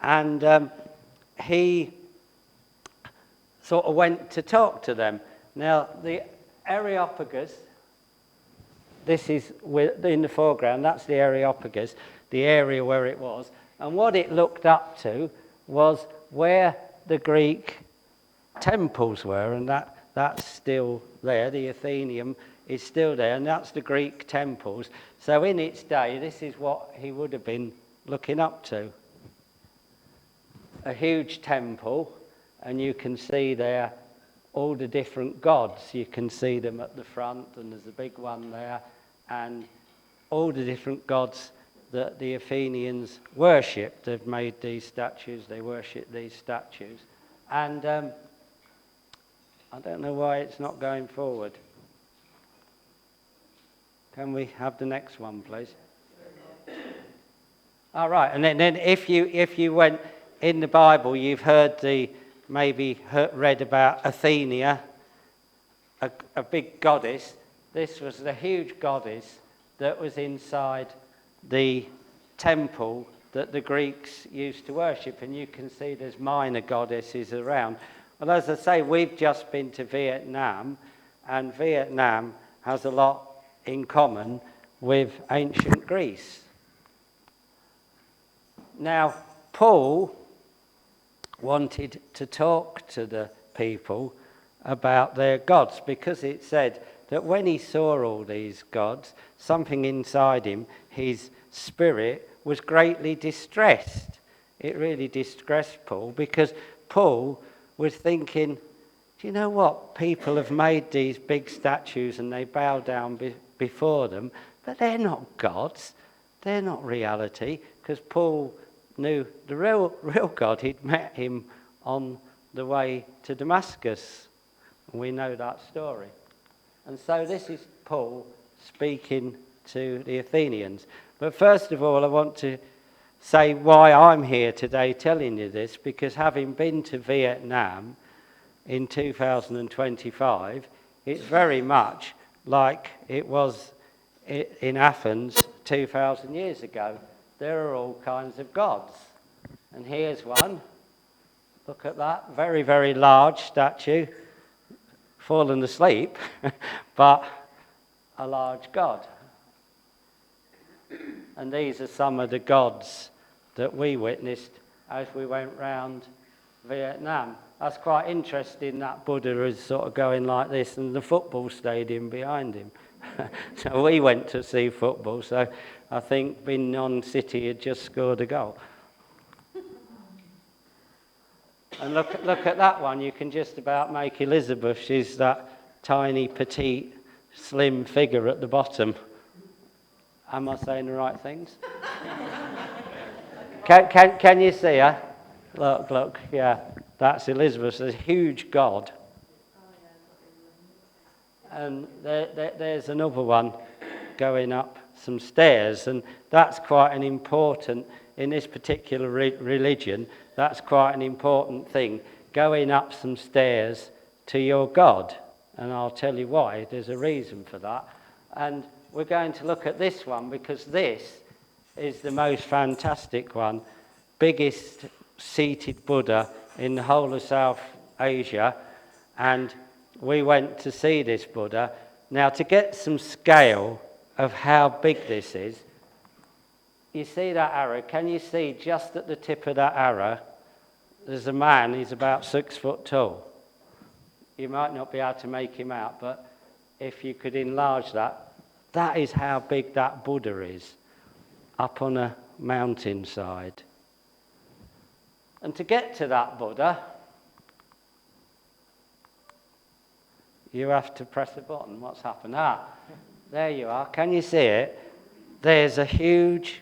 And he sort of went to talk to them. Now, the Areopagus, this is in the foreground, that's the Areopagus, the area where it was. And what it looked up to was where the Greek temples were, and that's still there. The Athenaeum is still there, and that's the Greek temples. So in its day, this is what he would have been looking up to. A huge temple, and you can see there all the different gods. You can see them at the front, and there's a big one there, and all the different gods that the Athenians worshipped. They've made these statues, they worship these statues. And I don't know why it's not going forward. Can we have the next one, please? All right, and then if you went in the Bible, you've read about Athena, a big goddess. This was the huge goddess that was inside the temple that the Greeks used to worship, and you can see there's minor goddesses around. Well, as I say, we've just been to Vietnam, and Vietnam has a lot in common with ancient Greece. Now, Paul wanted to talk to the people about their gods, because it said that when he saw all these gods, something inside him, his spirit, was greatly distressed. It really distressed Paul, because Paul was thinking, do you know what? People have made these big statues and they bow down before them, but they're not gods. They're not reality, because Paul knew the real God. He'd met him on the way to Damascus. We know that story. And so this is Paul speaking to the Athenians. But first of all, I want to say why I'm here today telling you this, because having been to Vietnam in 2025, it's very much like it was in Athens 2,000 years ago. There are all kinds of gods. And here's one. Look at that. Very, very large statue. Fallen asleep, but a large god. And these are some of the gods that we witnessed as we went round Vietnam. That's quite interesting, that Buddha is sort of going like this, and the football stadium behind him. So we went to see football, so I think Bin Non City had just scored a goal. And look at that one. You can just about make Elizabeth. She's that tiny, petite, slim figure at the bottom. Am I saying the right things? Can you see her? Look, yeah, that's Elizabeth. There's a huge god. And there's another one going up some stairs, and that's quite an important, in this particular religion, that's quite an important thing, going up some stairs to your God. And I'll tell you why. There's a reason for that. And we're going to look at this one, because this is the most fantastic one, biggest seated Buddha in the whole of South Asia. And we went to see this Buddha. Now, to get some scale of how big this is, you see that arrow? Can you see just at the tip of that arrow, there's a man, he's about 6 foot tall. You might not be able to make him out, but if you could enlarge that, that is how big that Buddha is, up on a mountainside. And to get to that Buddha, you have to press a button. What's happened? There you are. Can you see it? There's a huge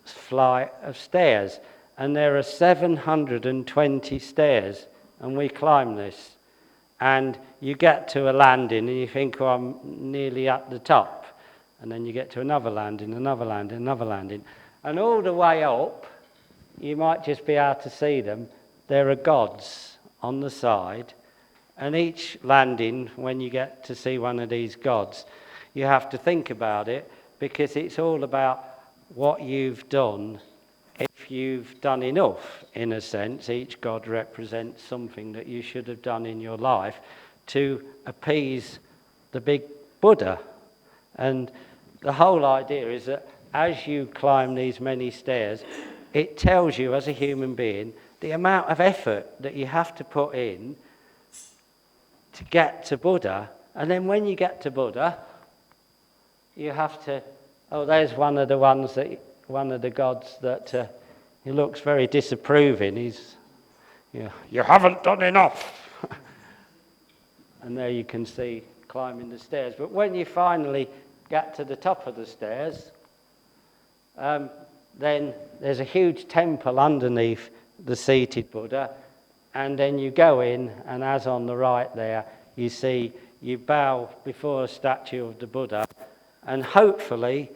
flight of stairs, and there are 720 stairs, and we climb this. And you get to a landing, and you think, oh, I'm nearly at the top. And then you get to another landing, another landing, another landing. And all the way up, you might just be able to see them. There are gods on the side. And each landing, when you get to see one of these gods, you have to think about it, because it's all about what you've done if you've done enough, in a sense. Each god represents something that you should have done in your life to appease the big Buddha. And the whole idea is that as you climb these many stairs, it tells you as a human being the amount of effort that you have to put in to get to Buddha. And then when you get to Buddha, you have to, there's one of the gods that he looks very disapproving. He's, you haven't done enough. And there you can see climbing the stairs. But when you finally get to the top of the stairs, then there's a huge temple underneath the seated Buddha, and then you go in, and as on the right there, you bow before a statue of the Buddha, and hopefully,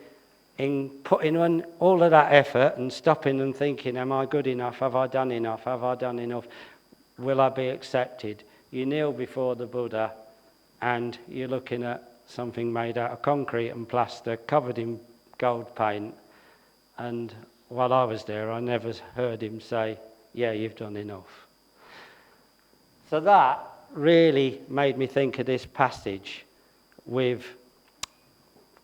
in putting on all of that effort and stopping and thinking, am I good enough? Have I done enough? Have I done enough? Will I be accepted? You kneel before the Buddha, and you're looking at something made out of concrete and plaster, covered in gold paint. And while I was there, I never heard him say, yeah, you've done enough. So that really made me think of this passage with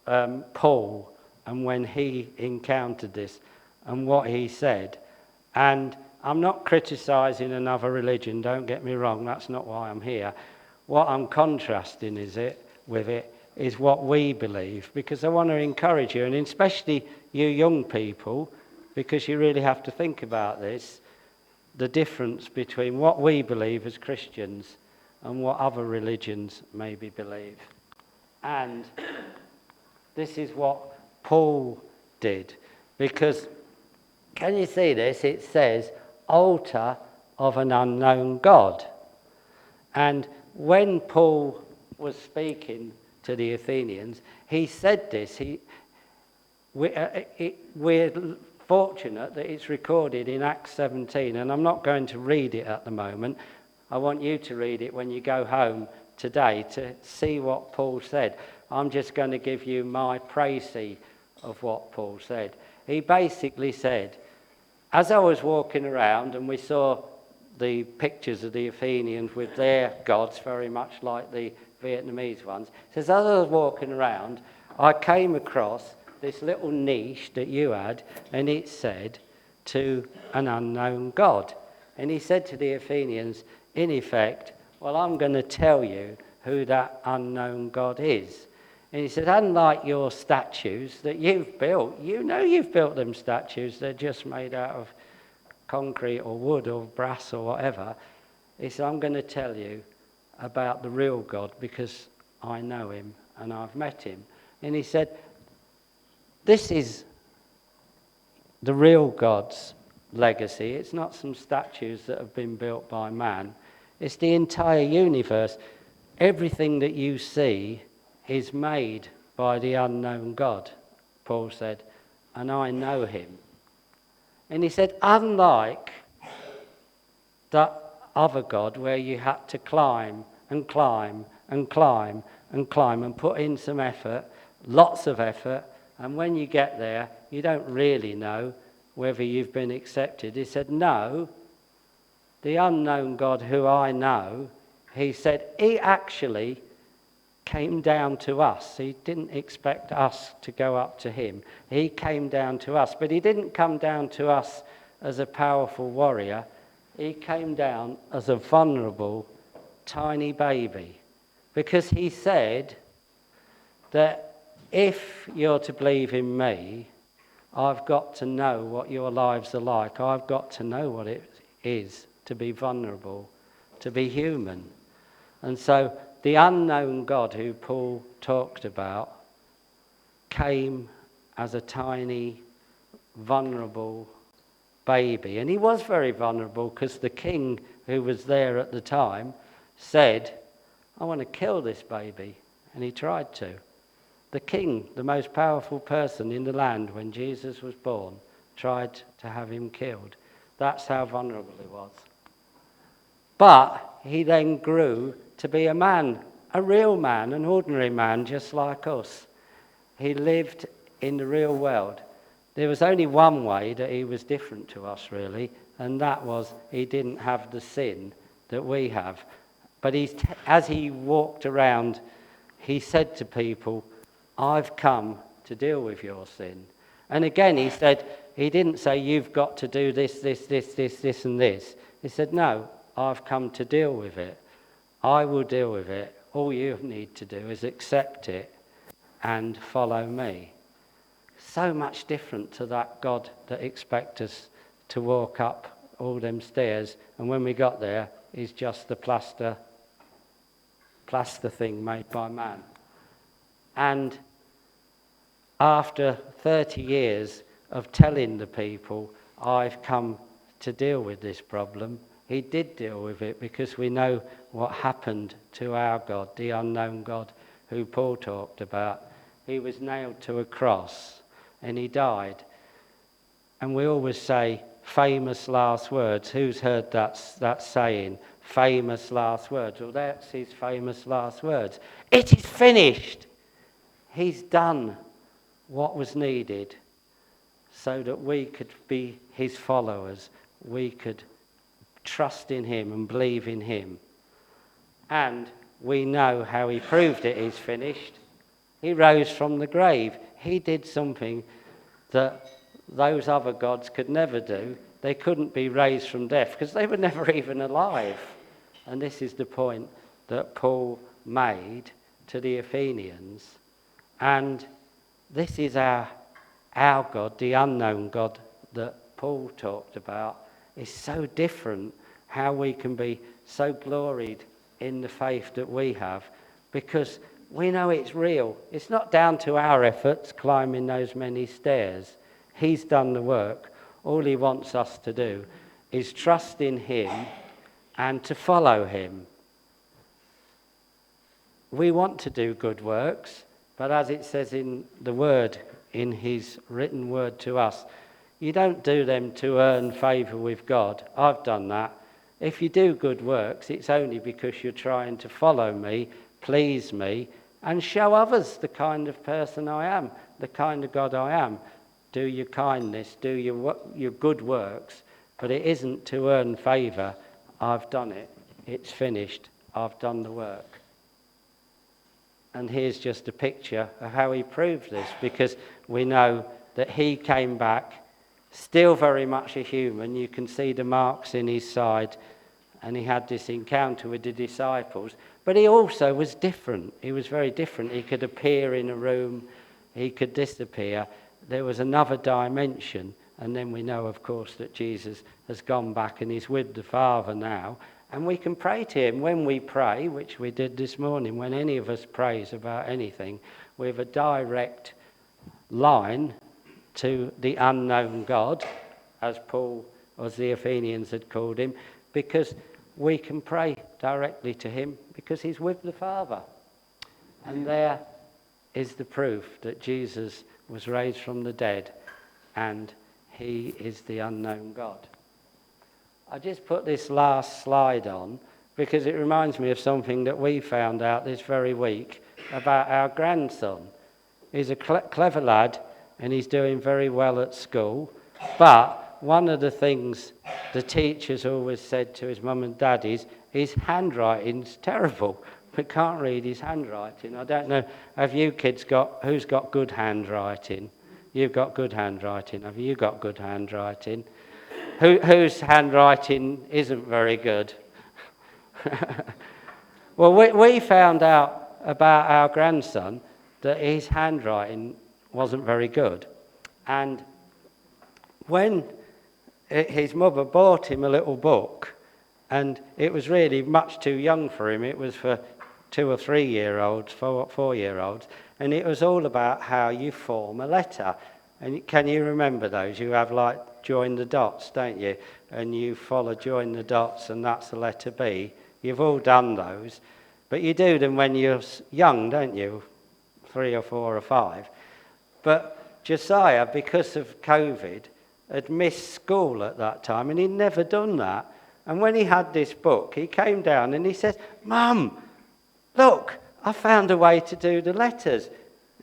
Paul and when he encountered this and what he said. And I'm not criticising another religion, don't get me wrong, that's not why I'm here. What I'm contrasting with it is what we believe, because I want to encourage you, and especially you young people, because you really have to think about this, the difference between what we believe as Christians and what other religions maybe believe. And this is what Paul did, because can you see this? It says, altar of an unknown God. And when Paul was speaking to the Athenians, he said this. We're fortunate that it's recorded in Acts 17, and I'm not going to read it at the moment. I want you to read it when you go home today to see what Paul said. I'm just going to give you my précis of what Paul said. He basically said, as I was walking around and we saw the pictures of the Athenians with their gods, very much like the Vietnamese ones, he says, as I was walking around, I came across this little niche that you had, and it said, to an unknown God. And he said to the Athenians, in effect, well, I'm going to tell you who that unknown God is. And he said, unlike your statues that you've built, you've built them statues, they're just made out of concrete or wood or brass or whatever. He said, I'm going to tell you about the real God because I know him and I've met him. And he said, this is the real God's legacy. It's not some statues that have been built by man. It's the entire universe. Everything that you see is made by the unknown God, Paul said, and I know him. And he said, unlike that other God where you had to climb and climb and climb and climb and put in some effort, lots of effort, and when you get there, you don't really know whether you've been accepted. He said, no, the unknown God who I know, he said, he actually came down to us. He didn't expect us to go up to him. He came down to us, but he didn't come down to us as a powerful warrior. He came down as a vulnerable, tiny baby, because he said that if you're to believe in me, I've got to know what your lives are like. I've got to know what it is to be vulnerable, to be human. And so the unknown God who Paul talked about came as a tiny, vulnerable baby. And he was very vulnerable because the king who was there at the time said, I want to kill this baby. And he tried to. The king, the most powerful person in the land when Jesus was born, tried to have him killed. That's how vulnerable he was. But he then grew to be a man, a real man, an ordinary man just like us. He lived in the real world. There was only one way that he was different to us, really, and that was he didn't have the sin that we have. But as he walked around, he said to people, I've come to deal with your sin. And again, he didn't say, you've got to do this, and this. He said, no, I've come to deal with it. I will deal with it. All you need to do is accept it and follow me. So much different to that God that expects us to walk up all them stairs, and when we got there, he's just the plaster thing made by man. And after 30 years of telling the people, I've come to deal with this problem, he did deal with it, because we know what happened to our God, the unknown God who Paul talked about. He was nailed to a cross and he died. And we always say famous last words. Who's heard that saying? Famous last words. Well, that's his famous last words. It is finished. He's done what was needed so that we could be his followers. We could trust in him and believe in him. And we know how he proved it is finished. He rose from the grave. He did something that those other gods could never do. They couldn't be raised from death because they were never even alive. And this is the point that Paul made to the Athenians. And this is our God, the unknown God that Paul talked about. Is so different how we can be so gloried in the faith that we have, because we know it's real. It's not down to our efforts climbing those many stairs. He's done the work. All he wants us to do is trust in him and to follow him. We want to do good works, but as it says in the word, in his written word to us, you don't do them to earn favour with God. I've done that. If you do good works, it's only because you're trying to follow me, please me, and show others the kind of person I am, the kind of God I am. Do your kindness, do your good works, but it isn't to earn favour. I've done it. It's finished. I've done the work. And here's just a picture of how he proved this, because we know that he came back still very much a human. You can see the marks in his side, and he had this encounter with the disciples. But he also was different. He was very different. He could appear in a room. He could disappear. There was another dimension. And then we know, of course, that Jesus has gone back and is with the Father now. And we can pray to him when we pray, which we did this morning. When any of us prays about anything, we have a direct line to the unknown God, as the Athenians had called him, because we can pray directly to him because he's with the Father. And there is the proof that Jesus was raised from the dead and he is the unknown God. I just put this last slide on because it reminds me of something that we found out this very week about our grandson. He's a clever lad and he's doing very well at school, but one of the things the teachers always said to his mum and dad is his handwriting's terrible. We can't read his handwriting. I don't know, have you kids who's got good handwriting? You've got good handwriting. Have you got good handwriting? Whose handwriting isn't very good? Well, we found out about our grandson that his handwriting wasn't very good. And when his mother bought him a little book, and it was really much too young for him. It was for 2 or 3 year olds, 4 year olds, and it was all about how you form a letter. And can you remember those? You have like join the dots, don't you? And you follow join the dots, and that's the letter B. You've all done those, but you do them when you're young, don't you? 3 or 4 or 5. But Josiah, because of COVID, had missed school at that time, and he'd never done that. And when he had this book, he came down and he said, "Mum, look, I found a way to do the letters."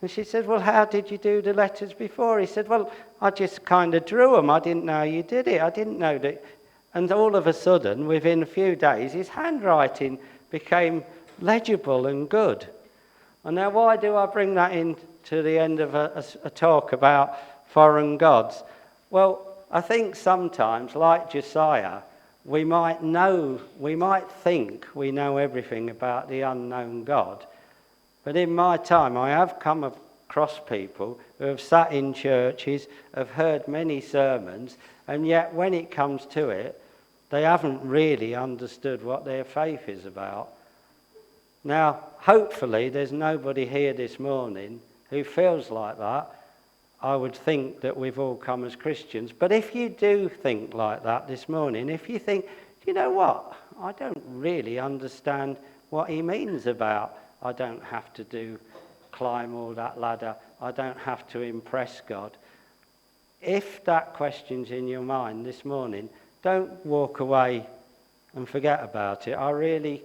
And she said, well, how did you do the letters before? He said, well, I just kind of drew them. I didn't know you did it. I didn't know that. And all of a sudden, within a few days, his handwriting became legible and good. And now why do I bring that in to the end of a talk about foreign gods? Well, I think sometimes, like Josiah, we might think we know everything about the unknown God. But in my time, I have come across people who have sat in churches, have heard many sermons, and yet when it comes to it, they haven't really understood what their faith is about. Now, hopefully, there's nobody here this morning who feels like that. I would think that we've all come as Christians. But if you do think like that this morning, if you think, you know what, I don't really understand what he means about I don't have to climb all that ladder, I don't have to impress God. If that question's in your mind this morning, don't walk away and forget about it. I really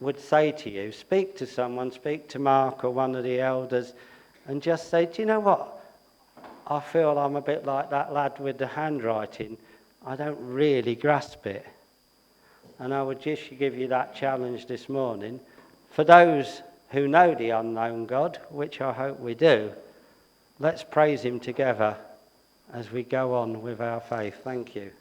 would say to you, speak to someone, speak to Mark or one of the elders, and just say, do you know what? I feel I'm a bit like that lad with the handwriting. I don't really grasp it. And I would just give you that challenge this morning. For those who know the unknown God, which I hope we do, let's praise him together as we go on with our faith. Thank you.